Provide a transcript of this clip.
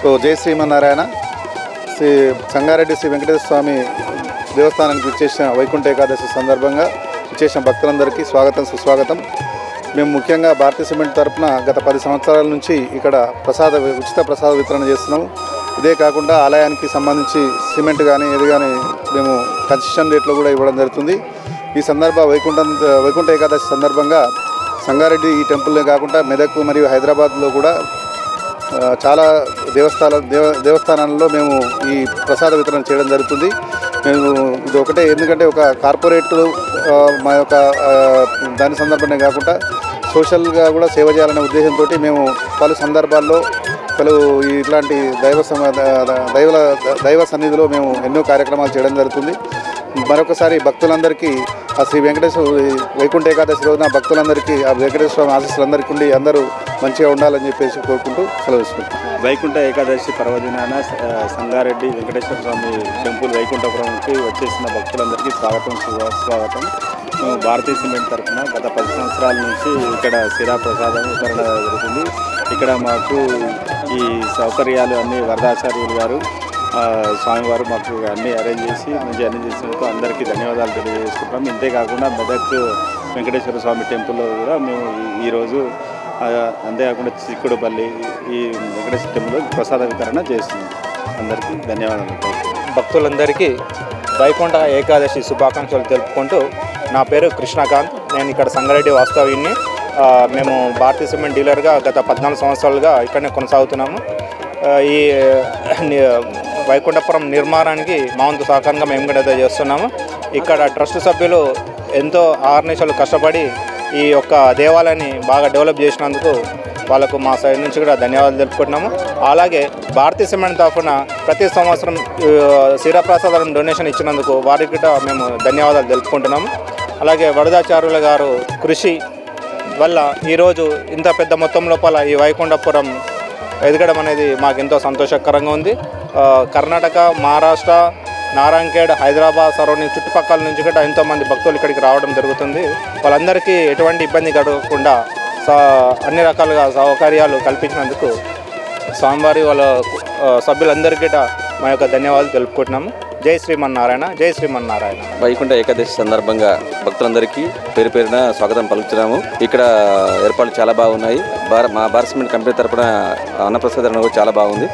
So జై శ్రీమన్నారాయణ. సంగారెడ్డి శ్రీ వెంకటేశ్వర స్వామి దేవస్థానానికి విచ్చేసిన వైకుంఠ ఏకాదశి సందర్భంగా విచ్చేసిన భక్తులందరికీ స్వాగతం సుస్వాగతం. మేము ముఖ్యంగా భారతీయ సిమెంట్ తరఫున గత 10 సంవత్సరాల నుంచి ఇక్కడ ఉచిత ప్రసాద వితరణ చేస్తున్నాము. ఇదే కాకుండా ఆలయానికి సంబంధించి సిమెంట్ కానీ ఏది కానీ మేము కన్సెషన్ రేట్లో కూడా ఇవ్వడం జరుగుతుంది. ఈ వైకుంఠ ఏకాదశి సందర్భంగా సంగారెడ్డి ఈ టెంపుల్నే కాకుండా మెదక్ మరియు హైదరాబాద్లో కూడా చాలా దేవస్థానాల్లో మేము ఈ ప్రసాద వితరణ చేయడం జరుగుతుంది. మేము ఇది ఒకటే, ఎందుకంటే ఒక కార్పొరేట్ మా యొక్క దాని సందర్భంగా కాకుండా సోషల్గా కూడా సేవ చేయాలనే ఉద్దేశంతో మేము పలు సందర్భాల్లో ఇట్లాంటి దైవ సన్నిధిలో మేము ఎన్నో కార్యక్రమాలు చేయడం జరుగుతుంది. మరొకసారి భక్తులందరికీ ఆ శ్రీ వైకుంఠ ఏకాదశి రోజున భక్తులందరికీ ఆ వెంకటేశ్వర స్వామి ఆశీస్సులందరికీ ఉండి అందరూ మంచిగా ఉండాలని చెప్పేసి కోరుకుంటూ సెలవుసుకుంటాం. వైకుంఠ ఏకాదశి పర్వదినాన సంగారెడ్డి వెంకటేశ్వర స్వామి టెంపుల్ వైకుంఠపురంకి వచ్చేసిన భక్తులందరికీ స్వాగతం. మేము భారతీయ సిమెంట్ తరఫున గత 10 సంవత్సరాల నుంచి ఇక్కడ శిరా ప్రసాదం వితరణ జరుగుతుంది. ఇక్కడ మాకు ఈ సౌకర్యాలు అన్నీ వరదాచార్యులు గారు స్వామివారు మాకు అన్నీ అరేంజ్ చేసి మంచి అరేంజ్ చేసినందుకు అందరికీ ధన్యవాదాలు తెలియజేసుకుంటాం. ఇంతేకాకుండా మెదక్ వెంకటేశ్వర స్వామి టెంపుల్లో కూడా మేము ఈరోజు అంతేకాకుండా చిక్కుడుపల్లి ఈ వెంకటేశ్వర టెంపుల్లో ప్రసాద వితరణ చేస్తున్నాం. అందరికీ ధన్యవాదాలు. భక్తులందరికీ వైకుంఠ ఏకాదశి శుభాకాంక్షలు తెలుపుకుంటూ, నా పేరు కృష్ణకాంత్. నేను ఇక్కడ సంగారెడ్డి వాస్తవ్యుని. మేము భారతీయ సిమెంట్ డీలర్గా గత 14 సంవత్సరాలుగా ఇక్కడనే కొనసాగుతున్నాము. ఈ వైకుంఠపురం నిర్మాణానికి మా వంతు సహకారంగా మేము కూడా చేస్తున్నాము. ఇక్కడ ట్రస్ట్ సభ్యులు ఎంతో ఆర్నిశలు కష్టపడి ఈ యొక్క దేవాలయాన్ని బాగా డెవలప్ చేసినందుకు వాళ్ళకు మా సైడ్ నుంచి కూడా ధన్యవాదాలు తెలుపుకుంటున్నాము. అలాగే భారతీయ సిమెంట్ తరఫున ప్రతి సంవత్సరం శిరప్రసాదాలను డొనేషన్ ఇచ్చినందుకు వారికి కూడా మేము ధన్యవాదాలు తెలుపుకుంటున్నాము. అలాగే వరదాచార్యుల గారు కృషి వల్ల ఈరోజు ఇంత పెద్ద మొత్తం లోపల ఈ వైకుంఠపురం ఎదగడం అనేది మాకు ఎంతో సంతోషకరంగా ఉంది. కర్ణాటక, మహారాష్ట్ర, నారాయణఖేడ్, హైదరాబాద్ సరౌండింగ్ చుట్టుపక్కల నుంచి కూడా ఎంతోమంది భక్తులు ఇక్కడికి రావడం జరుగుతుంది. వాళ్ళందరికీ ఎటువంటి ఇబ్బంది కలగకుండా అన్ని రకాలుగా సౌకర్యాలు కల్పించినందుకు స్వామివారి వాళ్ళ సభ్యులందరికీ మా యొక్క ధన్యవాదాలు తెలుపుకుంటున్నాము. జై శ్రీమన్నారాయణ, జై శ్రీమన్నారాయణ. వైకుంఠ ఏకాదశి సందర్భంగా భక్తులందరికీ పేరున స్వాగతం పలుకుతున్నాము. ఇక్కడ ఏర్పాట్లు చాలా బాగున్నాయి. మా భారత్ సిమెంట్ కంపెనీ తరపున అన్నప్రసాదం కూడా చాలా బాగుంది.